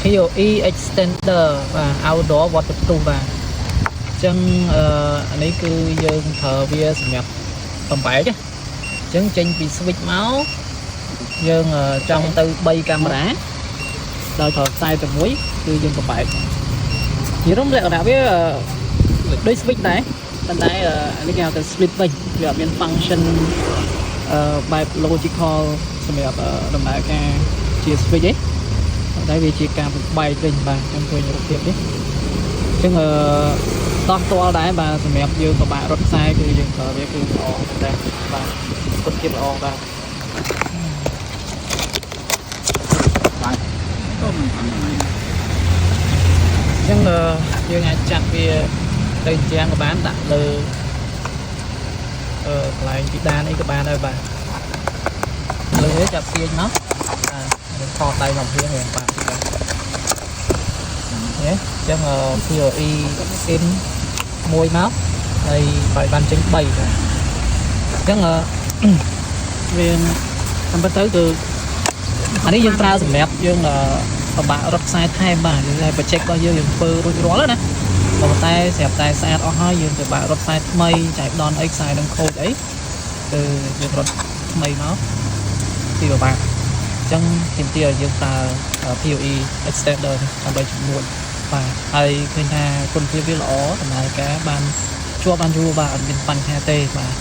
PoE extender បាទ outdoor waterproof បាទអញ្ចឹងនេះគឺយើងប្រើវាសម្រាប់បំបែកអញ្ចឹងចេញពី switch មកយើងចង់ទៅ3កាមេរ៉ាដោយប្រើខ្សែតែមួយគឺយើងបំបែកនិយាយរំលក្ខណៈវាដូច switch ដែរប៉ុន្តែនេះគេហៅថា split វិញវាអត់មាន function បែប logical សម្រាប់ដំណើរការជា switch ទេតែវាជាការបំបែកវិញបាទខ្ញុំឃើញរូបភាពនេះអញ្ចឹងតោះផ្ទាល់ដែរបាទសម្រាប់យើងពិបាករត់ខ្សែគឺយើងប្រើវាគឺល្អតែបាទគុណភាពល្អបាទបាទអញ្ចឹងយើងអាចចាត់វាទៅជាងក៏បានដាក់លើកន្លែងពីដានអីក៏បានដែរបាទលើនេះចាប់ទាញមកបាទខោដៃមកព្រៀងរៀងបាទអញ្ចឹងPoE in មួយមកហើយបើបានចេញ3បាទអញ្ចឹងវាតាមពិតទៅគឺអានេះយើងប្រើសម្រាប់យើងពិបាករត់ខ្សែថែមបាទយើងតែ project របស់យើងធ្វើរួចរាល់ណាប៉ុន្តែស្រាប់តែស្អាតអស់ហើយយើងពិបាករត់ខ្សែថ្មីចែកដនអីខ្សែនឹងខូចអីគឺយើងរត់ថ្មីមកពីពិបាកអញ្ចឹងជំទាវយើងប្រើ PoE extender ដើម្បីជំនួយបាទហើយឃើញថាគុណភាពវាល្អដំណើរការបានជាប់បានយូរបាទអត់មានបញ្ហាទេបាទ